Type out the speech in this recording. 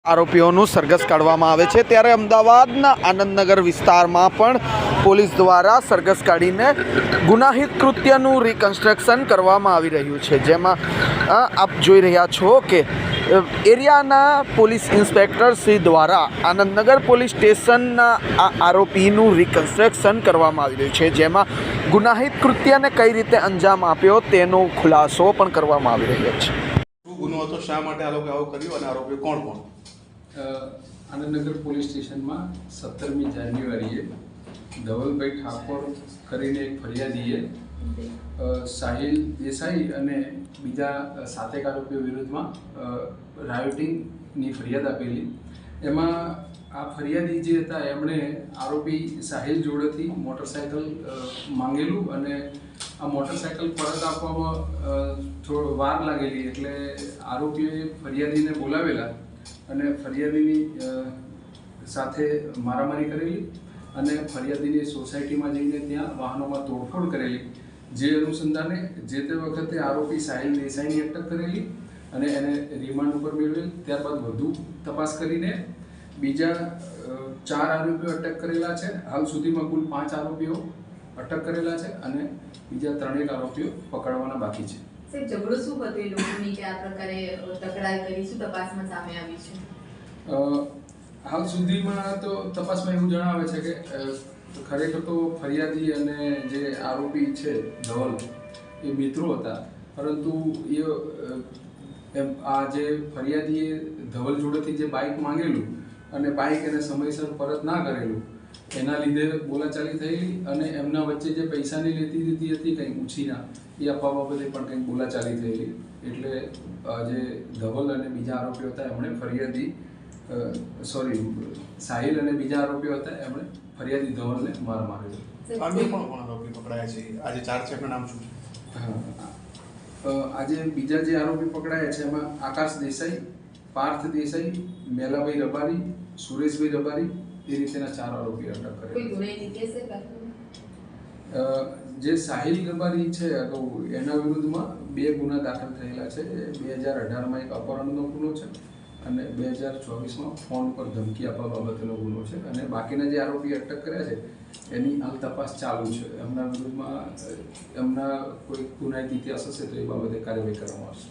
આરોપીઓનું સરઘસ કાઢવામાં આવે છે ત્યારે અમદાવાદના આનંદનગર વિસ્તારમાં પણ પોલીસ દ્વારા સરઘસ કાઢીને ગુનાહિત કૃત્યનું રિકન્સ્ટ્રક્શન કરવામાં આવી રહ્યું છે, જેમાં આપ જોઈ રહ્યા છો કે એરિયાના પોલીસ ઇન્સ્પેક્ટર શ્રી દ્વારા આનંદનગર પોલીસ સ્ટેશનના આ આરોપીનું રિકન્સ્ટ્રક્શન કરવામાં આવી રહ્યું છે, જેમાં ગુનાહિત કૃત્યને કઈ રીતે અંજામ આપ્યો તેનો ખુલાસો પણ કરવામાં આવી રહ્યો છે। ગુનો હતો, શા માટે આ લોકો આવું કર્યું અને આરોપીઓ કોણ કોણ? આનંદનગર પોલીસ સ્ટેશનમાં 17મી જાન્યુઆરીએ ધવલભાઈ ઠાકોર કરીને એક ફરિયાદીએ સાહિલ દેસાઈ અને બીજા 7 આરોપીઓ વિરુદ્ધમાં રાયોટિંગની ફરિયાદ આપેલી। એમાં આ ફરિયાદી જે હતા એમણે આરોપી સાહિલ જોડેથી મોટરસાઇકલ માંગેલું અને આ મોટરસાઇકલ પરત આપવામાં થોડો વાર લાગેલી, એટલે આરોપીઓએ ફરિયાદીને બોલાવેલા અને ફરિયાદીની સાથે મારામારી કરેલી અને ફરિયાદીની સોસાયટીમાં જઈને ત્યાં વાહનોમાં તોડફોડ કરેલી, જે અનુસંધાને જે તે વખતે આરોપી સાહિલ દેસાઈની અટક કરેલી અને એને રિમાન્ડ ઉપર મેળવેલ। ત્યારબાદ વધુ તપાસ કરીને બીજા 4 આરોપીઓ અટક કરેલા છે। હાલ સુધીમાં કુલ 5 આરોપીઓ અટક કરેલા છે અને બીજા 3 આરોપીઓ પકડવાના બાકી છે। સાહેબ, ઝઘડો શું હતો એ લોકોની કે આ પ્રકારે તકરાર કરી, શું તપાસમાં સામે આવી છે? હાલ સુધીમાં તો તપાસમાં એવું જણાવે છે કે ખરેખર તો ફરિયાદી અને જે આરોપી છે ધવલ એ મિત્રો હતા, પરંતુ આ જે ફરિયાદીએ ધવલ જોડેથી જે બાઇક માંગેલું અને બાઇક એને સમયસર પરત ના કરેલું, એના લીધે બોલાચાલી થયેલી અને એમના વચ્ચે જે પૈસાની લેતી દીધી હતી કંઈ ઉછીના, એ આપવા બાબતે પણ કંઈક બોલાચાલી થયેલી, એટલે જે ધવલ અને બીજા આરોપીઓ હતા એમણે સાહિલ અને બીજા આરોપીઓ હતા એમણે ફરિયાદી ધવલને માર મારેલો। અન્ય કોણ કોણ આરોપી પકડાયા છે? આજે 4 છે, એમના નામ શું છે? આજે બીજા જે આરોપી પકડાયા છે એમાં આકાશ દેસાઈ, પાર્થ દેસાઈ, મેલાભાઈ રબારી, સુરેશભાઈ રબારી, એ રીતેના 4 આરોપી અટક કરેલા। જે સાહિલ રબારી છે અગાઉ એના વિરુદ્ધમાં 2 ગુના દાખલ થયેલા છે। 2018માં એક અપહરણનો ગુનો છે અને 2024માં ફોન પર ધમકી આપવા બાબતનો ગુનો છે અને બાકીના જે આરોપી અટક કર્યા છે એની હાલ તપાસ ચાલુ છે। એમના વિરુદ્ધમાં એમના કોઈ ગુનાહિત ઇતિહાસ હશે તો એ બાબતે કાર્યવાહી કરવામાં આવશે।